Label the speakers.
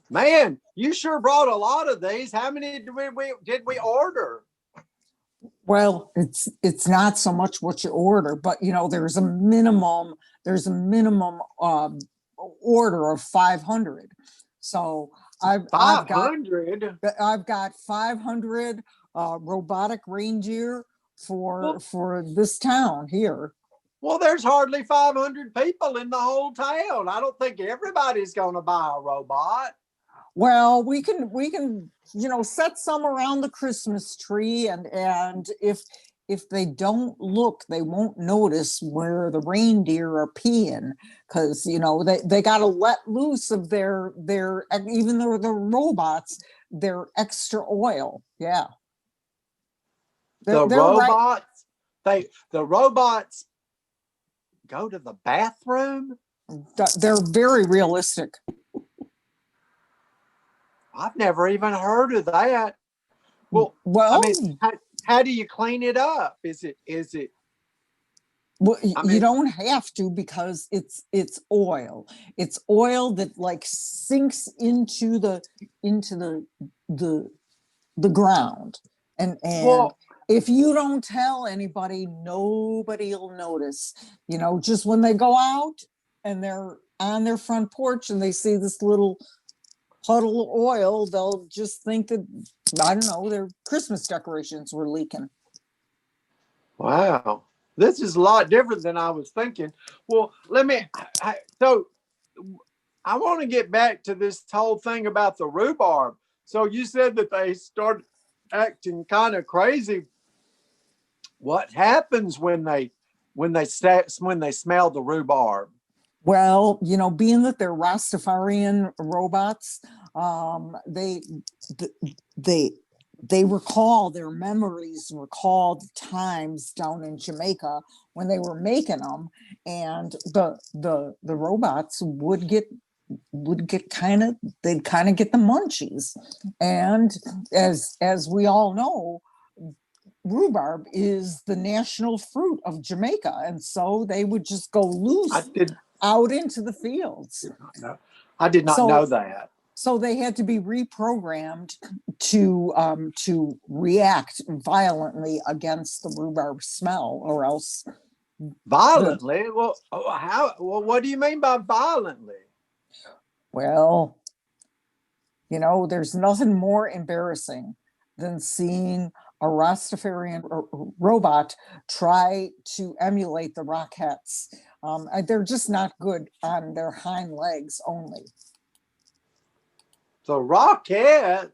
Speaker 1: Man, you sure brought a lot of these. How many did we order?
Speaker 2: Well, it's not so much what you order, but there's a minimum order of 500. So I've got
Speaker 1: 500.
Speaker 2: I've got 500 robotic reindeer
Speaker 1: Well,
Speaker 2: for this town here.
Speaker 1: well, there's hardly 500 people in the whole town. I don't think everybody's going to buy a robot.
Speaker 2: Well, we can set some around the Christmas tree, and if they don't look, they won't notice where the reindeer are peeing, because they got to let loose of their even though they're robots, their extra oil. Yeah,
Speaker 1: The
Speaker 2: they're right.
Speaker 1: robots, the robots go to the bathroom.
Speaker 2: They're very realistic.
Speaker 1: I've never even heard of that. Well, I
Speaker 2: Well,
Speaker 1: mean, how do you clean it up? Is it?
Speaker 2: well,
Speaker 1: I
Speaker 2: you
Speaker 1: mean,
Speaker 2: don't have to, because it's oil. It's oil that like sinks into the the ground, and
Speaker 1: well,
Speaker 2: if you don't tell anybody, nobody'll notice. Just when they go out and they're on their front porch and they see this little puddle of oil, they'll just think that, I don't know, their Christmas decorations were leaking.
Speaker 1: wow, this is a lot different than I was thinking. Well, so I want to get back to this whole thing about the rhubarb. So you said that they started acting kind of crazy. What happens when they smell the rhubarb?
Speaker 2: Well, being that they're Rastafarian robots, they they they recall their memories, recall the times down in Jamaica when they were making them, and the robots would get they'd kind of get the munchies. And as we all know, rhubarb is the national fruit of Jamaica, and so they would just go
Speaker 1: I
Speaker 2: loose
Speaker 1: did
Speaker 2: out into the fields.
Speaker 1: not know. I did not know
Speaker 2: So
Speaker 1: that.
Speaker 2: so they had to be reprogrammed to react violently against the rhubarb smell, or else the
Speaker 1: Violently? Well, how? Well, what do you mean by violently?
Speaker 2: well, there's nothing more embarrassing than seeing a Rastafarian robot try to emulate the Rockettes. They're just not good on their hind legs only.
Speaker 1: The Rockettes.